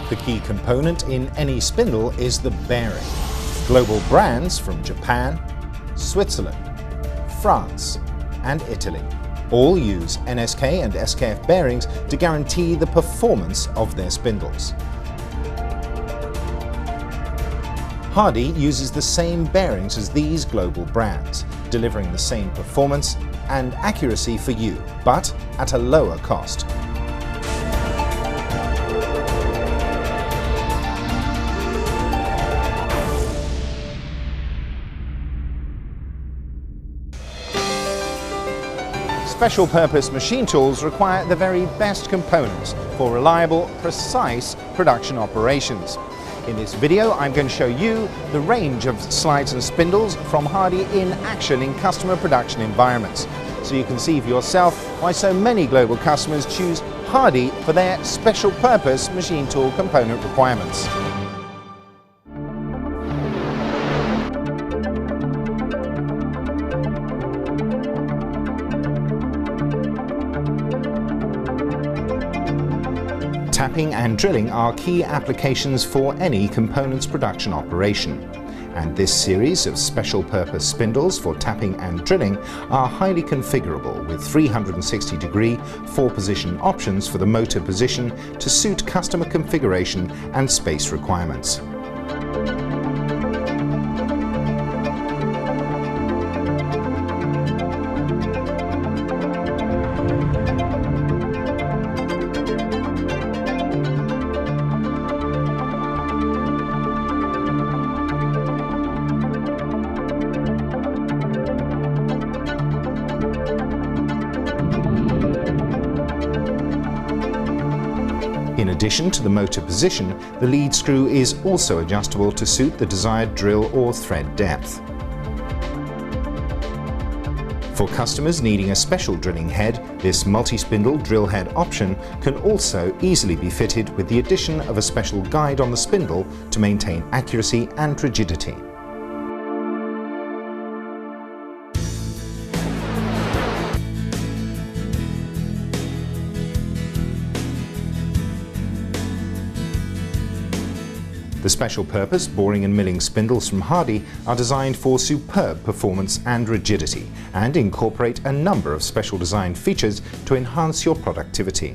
The key component in any spindle is the bearing. Global brands from Japan, Switzerland, France, and Italy all use NSK and SKF bearings to guarantee the performance of their spindles. Hardy uses the same bearings as these global brands, delivering the same performance and accuracy for you, but at a lower cost. Special-purpose machine tools require the very best components for reliable, precise production operations. In this video, I'm going to show you the range of slides and spindles from Hardy in action in customer production environments, so you can see for yourself why so many global customers choose Hardy for their special-purpose machine tool component requirements. Tapping and drilling are key applications for any components production operation, and this series of special-purpose spindles for tapping and drilling are highly configurable with 360-degree 4-position options for the motor position to suit customer configuration and space requirements. In addition to the motor position, the lead screw is also adjustable to suit the desired drill or thread depth. For customers needing a special drilling head, this multi-spindle drill head option can also easily be fitted with the addition of a special guide on the spindle to maintain accuracy and rigidity. The special-purpose boring and milling spindles from Hardy are designed for superb performance and rigidity and incorporate a number of special design features to enhance your productivity.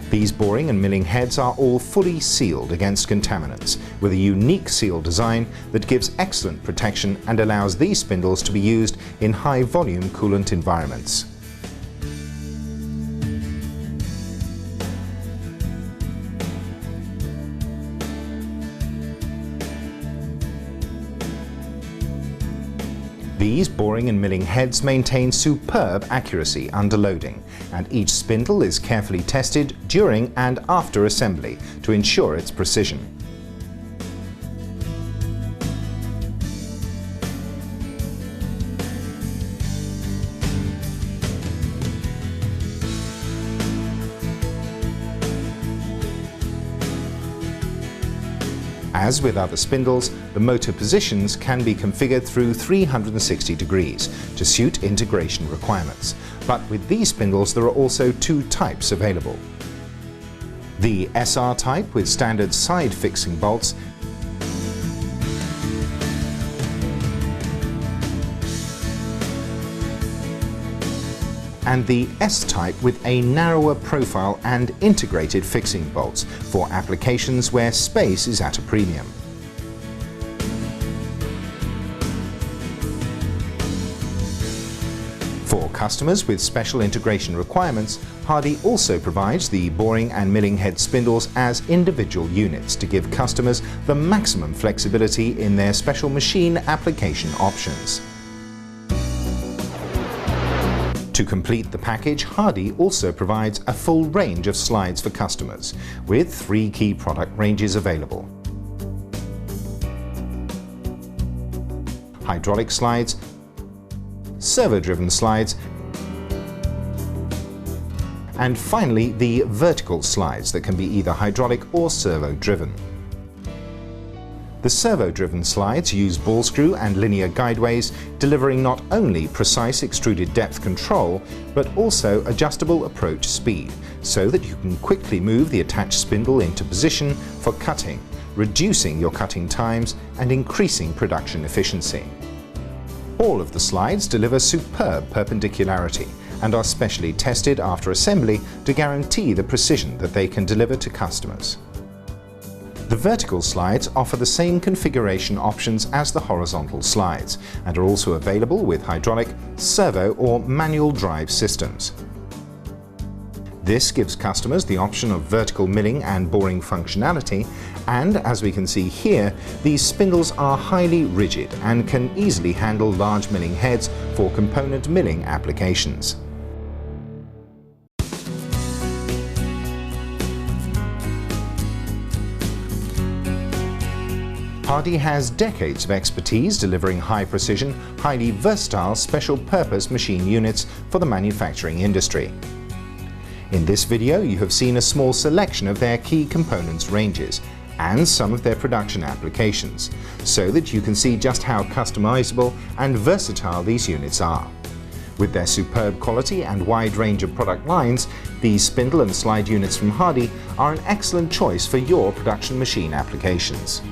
These boring and milling heads are all fully sealed against contaminants with a unique seal design that gives excellent protection and allows these spindles to be used in high-volume coolant environments. These boring and milling heads maintain superb accuracy under loading, and each spindle is carefully tested during and after assembly to ensure its precision. As with other spindles, the motor positions can be configured through 360 degrees to suit integration requirements. But with these spindles, there are also two types available. The SR type with standard side fixing bolts and the S-type with a narrower profile and integrated fixing bolts for applications where space is at a premium. For customers with special integration requirements, Hardy also provides the boring and milling head spindles as individual units to give customers the maximum flexibility in their special machine application options. To complete the package, Hardy also provides a full range of slides for customers, with 3 key product ranges available: hydraulic slides, servo-driven slides, and finally the vertical slides that can be either hydraulic or servo-driven. The servo-driven slides use ball screw and linear guideways, delivering not only precise extruded depth control, but also adjustable approach speed, so that you can quickly move the attached spindle into position for cutting, reducing your cutting times and increasing production efficiency. All of the slides deliver superb perpendicularity and are specially tested after assembly to guarantee the precision that they can deliver to customers. The vertical slides offer the same configuration options as the horizontal slides and are also available with hydraulic, servo or manual drive systems. This gives customers the option of vertical milling and boring functionality, and as we can see here, these spindles are highly rigid and can easily handle large milling heads for component milling applications. Hardy has decades of expertise delivering high-precision, highly versatile special-purpose machine units for the manufacturing industry. In this video, you have seen a small selection of their key components ranges and some of their production applications, so that you can see just how customizable and versatile these units are. With their superb quality and wide range of product lines, these spindle and slide units from Hardy are an excellent choice for your production machine applications.